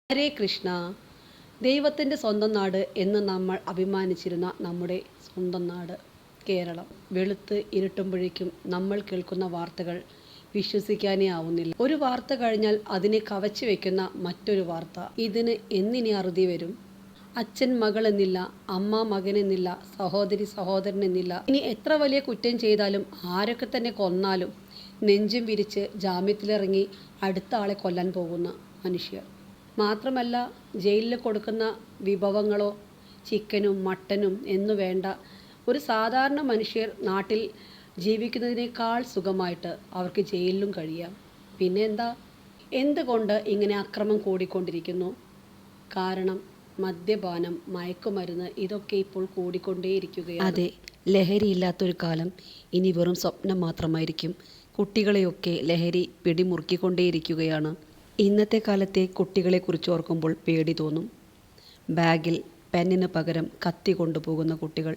ഹരേ കൃഷ്ണ. ദൈവത്തിൻ്റെ സ്വന്തം നാട് എന്ന് നമ്മൾ അഭിമാനിച്ചിരുന്ന നമ്മുടെ സ്വന്തം നാട് കേരളം വെളുത്ത് ഇരുട്ടുമ്പോഴേക്കും നമ്മൾ കേൾക്കുന്ന വാർത്തകൾ വിശ്വസിക്കാനേ ആവുന്നില്ല. ഒരു വാർത്ത കഴിഞ്ഞാൽ അതിനെ കവച്ചു വെക്കുന്ന മറ്റൊരു വാർത്ത. ഇതിന് എന്നിനി അറുതി വരും? അച്ഛൻ മകളെന്നില്ല, അമ്മ മകനെന്നില്ല, സഹോദരി സഹോദരനെന്നില്ല. ഇനി എത്ര വലിയ കുറ്റം ചെയ്താലും ആരൊക്കെ തന്നെ കൊന്നാലും നെഞ്ചും വിരിച്ച് ജാമ്യത്തിലിറങ്ങി അടുത്ത ആളെ കൊല്ലാൻ പോകുന്ന മനുഷ്യർ. മാത്രമല്ല, ജയിലിൽ കൊടുക്കുന്ന വിഭവങ്ങളോ ചിക്കനും മട്ടനും എന്നു വേണ്ട, ഒരു സാധാരണ മനുഷ്യർ നാട്ടിൽ ജീവിക്കുന്നതിനേക്കാൾ സുഖമായിട്ട് അവർക്ക് ജയിലിലും കഴിയാം. പിന്നെ എന്താ? എന്തുകൊണ്ട് ഇങ്ങനെ അക്രമം കൂടിക്കൊണ്ടിരിക്കുന്നു? കാരണം മദ്യപാനം, മയക്കുമരുന്ന് ഇതൊക്കെ ഇപ്പോൾ കൂടിക്കൊണ്ടേയിരിക്കുകയാണ്. അതെ, ലഹരിയില്ലാത്തൊരു കാലം ഇനി വെറും സ്വപ്നം മാത്രമായിരിക്കും. കുട്ടികളെയൊക്കെ ലഹരി പിടിമുറുക്കിക്കൊണ്ടേയിരിക്കുകയാണ്. ഇന്നത്തെ കാലത്തെ കുട്ടികളെക്കുറിച്ച് ഓർക്കുമ്പോൾ പേടി തോന്നും. ബാഗിൽ പെന്നിന് പകരം കത്തി കൊണ്ടുപോകുന്ന കുട്ടികൾ,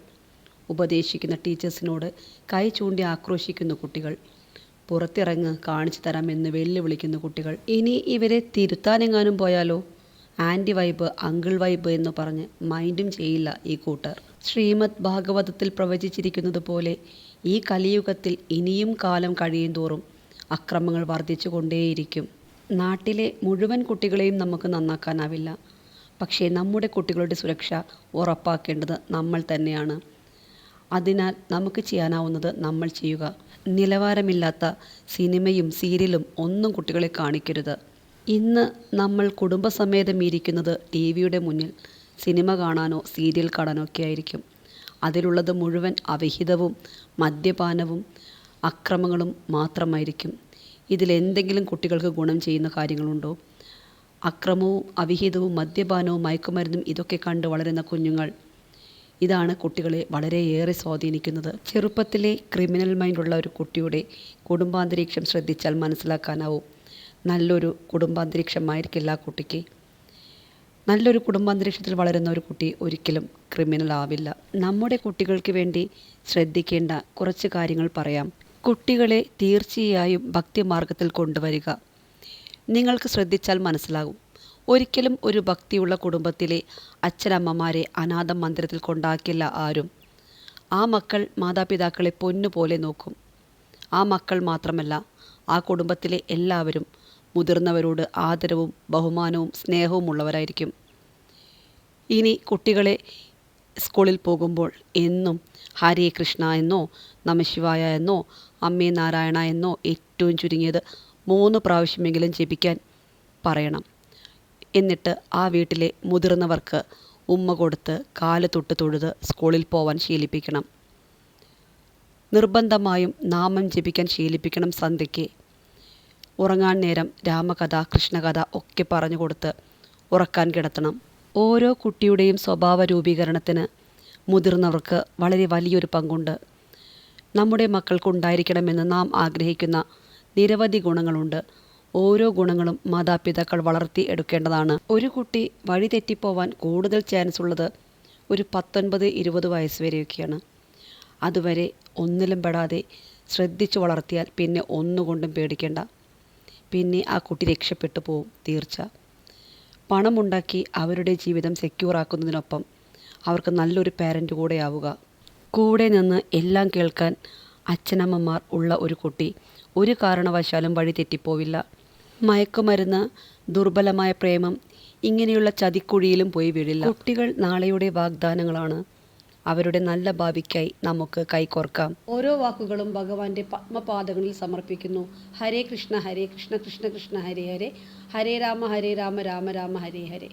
ഉപദേശിക്കുന്ന ടീച്ചേഴ്സിനോട് കൈ ചൂണ്ടി ആക്രോശിക്കുന്ന കുട്ടികൾ, പുറത്തിറങ്ങ് കാണിച്ചു തരാമെന്ന് വെല്ലുവിളിക്കുന്ന കുട്ടികൾ. ഇനി ഇവരെ തിരുത്താനെങ്ങാനും പോയാലോ? ആൻറ്റി വൈബ്, അങ്കിൾ വൈബ് എന്ന് പറഞ്ഞ് മൈൻഡും ചെയ്യില്ല ഈ കൂട്ടർ. ശ്രീമദ് ഭാഗവതത്തിൽ പ്രവചിച്ചിരിക്കുന്നത് പോലെ ഈ കലിയുഗത്തിൽ ഇനിയും കാലം കഴിയും തോറും അക്രമങ്ങൾ വർദ്ധിച്ചു കൊണ്ടേയിരിക്കും. നാട്ടിലെ മുഴുവൻ കുട്ടികളെയും നമുക്ക് നന്നാക്കാനാവില്ല. പക്ഷേ നമ്മുടെ കുട്ടികളുടെ സുരക്ഷ ഉറപ്പാക്കേണ്ടത് നമ്മൾ തന്നെയാണ്. അതിനാൽ നമുക്ക് ചെയ്യാനാവുന്നത് നമ്മൾ ചെയ്യുക. നിലവാരമില്ലാത്ത സിനിമയും സീരിയലും ഒന്നും കുട്ടികളെ കാണിക്കരുത്. ഇന്ന് നമ്മൾ കുടുംബസമേതം ഇരിക്കുന്നത് ടി-വിയുടെ മുന്നിൽ സിനിമ കാണാനോ സീരിയൽ കാണാനോ ഒക്കെ ആയിരിക്കും. അതിലുള്ളത് മുഴുവൻ അവിഹിതവും മദ്യപാനവും അക്രമങ്ങളും മാത്രമായിരിക്കും. ഇതിലെന്തെങ്കിലും കുട്ടികൾക്ക് ഗുണം ചെയ്യുന്ന കാര്യങ്ങളുണ്ടോ? അക്രമവും അവിഹിതവും മദ്യപാനവും മയക്കുമരുന്നും ഇതൊക്കെ കണ്ട് വളരുന്ന കുഞ്ഞുങ്ങൾ, ഇതാണ് കുട്ടികളെ വളരെയേറെ സ്വാധീനിക്കുന്നത്. ചെറുപ്പത്തിലെ ക്രിമിനൽ മൈൻഡുള്ള ഒരു കുട്ടിയുടെ കുടുംബാന്തരീക്ഷം ശ്രദ്ധിച്ചാൽ മനസ്സിലാക്കാനാവും. നല്ലൊരു കുടുംബാന്തരീക്ഷമായിരിക്കില്ല ആ കുട്ടിക്ക്. നല്ലൊരു കുടുംബാന്തരീക്ഷത്തിൽ വളരുന്ന ഒരു കുട്ടി ഒരിക്കലും ക്രിമിനൽ ആവില്ല. നമ്മുടെ കുട്ടികൾക്ക് വേണ്ടി ശ്രദ്ധിക്കേണ്ട കുറച്ച് കാര്യങ്ങൾ പറയാം. കുട്ടികളെ തീർച്ചയായും ഭക്തിമാർഗത്തിൽ കൊണ്ടുവരിക. നിങ്ങൾക്ക് ശ്രദ്ധിച്ചാൽ മനസ്സിലാകും. ഒരിക്കലും ഒരു ഭക്തിയുള്ള കുടുംബത്തിലെ അച്ഛനമ്മമാരെ അനാഥ മന്ദിരത്തിൽ കൊണ്ടാക്കില്ല ആരും. ആ മക്കൾ മാതാപിതാക്കളെ പൊന്നുപോലെ നോക്കും. ആ മക്കൾ മാത്രമല്ല, ആ കുടുംബത്തിലെ എല്ലാവരും മുതിർന്നവരോട് ആദരവും ബഹുമാനവും സ്നേഹവും ഉള്ളവരായിരിക്കും. ഇനി കുട്ടികളെ സ്കൂളിൽ പോകുമ്പോൾ എന്നും ഹരേ കൃഷ്ണ എന്നോ നമഃശിവായ എന്നോ അമ്മേ നാരായണ എന്നോ ഏറ്റവും ചുരുങ്ങിയത് 3 പ്രാവശ്യമെങ്കിലും ജപിക്കാൻ പറയണം. എന്നിട്ട് ആ വീട്ടിലെ മുതിർന്നവർക്ക് ഉമ്മ കൊടുത്ത് കാല് തൊട്ട് തൊഴുത് സ്കൂളിൽ പോവാൻ ശീലിപ്പിക്കണം. നിർബന്ധമായും നാമം ജപിക്കാൻ ശീലിപ്പിക്കണം. സന്ധ്യയ്ക്ക് ഉറങ്ങാൻ നേരം രാമകഥ കൃഷ്ണകഥ ഒക്കെ പറഞ്ഞു കൊടുത്ത് ഉറക്കാൻ കിടത്തണം. ഓരോ കുട്ടിയുടെയും സ്വഭാവ രൂപീകരണത്തിന് മുതിർന്നവർക്ക് വളരെ വലിയൊരു പങ്കുണ്ട്. നമ്മുടെ മക്കൾക്കുണ്ടായിരിക്കണമെന്ന് നാം ആഗ്രഹിക്കുന്ന നിരവധി ഗുണങ്ങളുണ്ട്. ഓരോ ഗുണങ്ങളും മാതാപിതാക്കൾ വളർത്തി എടുക്കേണ്ടതാണ്. ഒരു കുട്ടി വഴി തെറ്റിപ്പോവാൻ കൂടുതൽ ചാൻസ് ഉള്ളത് ഒരു 19-20 വയസ്സ് വരെയൊക്കെയാണ്. അതുവരെ ഒന്നിലും പെടാതെ ശ്രദ്ധിച്ചു വളർത്തിയാൽ പിന്നെ ഒന്നുകൊണ്ടും പേടിക്കേണ്ട. പിന്നെ ആ കുട്ടി രക്ഷപ്പെട്ടു പോവും തീർച്ച. പണമുണ്ടാക്കി അവരുടെ ജീവിതം സെക്യൂറാക്കുന്നതിനൊപ്പം അവർക്ക് നല്ലൊരു പാരൻ്റ് കൂടെ ആവുക. കൂടെ നിന്ന് എല്ലാം കേൾക്കാൻ അച്ഛനമ്മമാർ ഉള്ള ഒരു കുട്ടി ഒരു കാരണവശാലും വഴി തെറ്റിപ്പോവില്ല. മയക്കുമരുന്ന്, ദുർബലമായ പ്രേമം, ഇങ്ങനെയുള്ള ചതിക്കുഴിയിലും പോയി വീഴില്ല. കുട്ടികൾ നാളെയുടെ വാഗ്ദാനങ്ങളാണ്. അവരുടെ നല്ല ഭാവിക്കായി നമുക്ക് കൈകോർക്കാം. ഓരോ വാക്കുകളും ഭഗവാന്റെ പത്മപാദങ്ങളിൽ സമർപ്പിക്കുന്നു. ഹരേ കൃഷ്ണ കൃഷ്ണ കൃഷ്ണ ഹരേ ഹരേ, ഹരേ രാമ രാമ രാമ ഹരേ ഹരേ.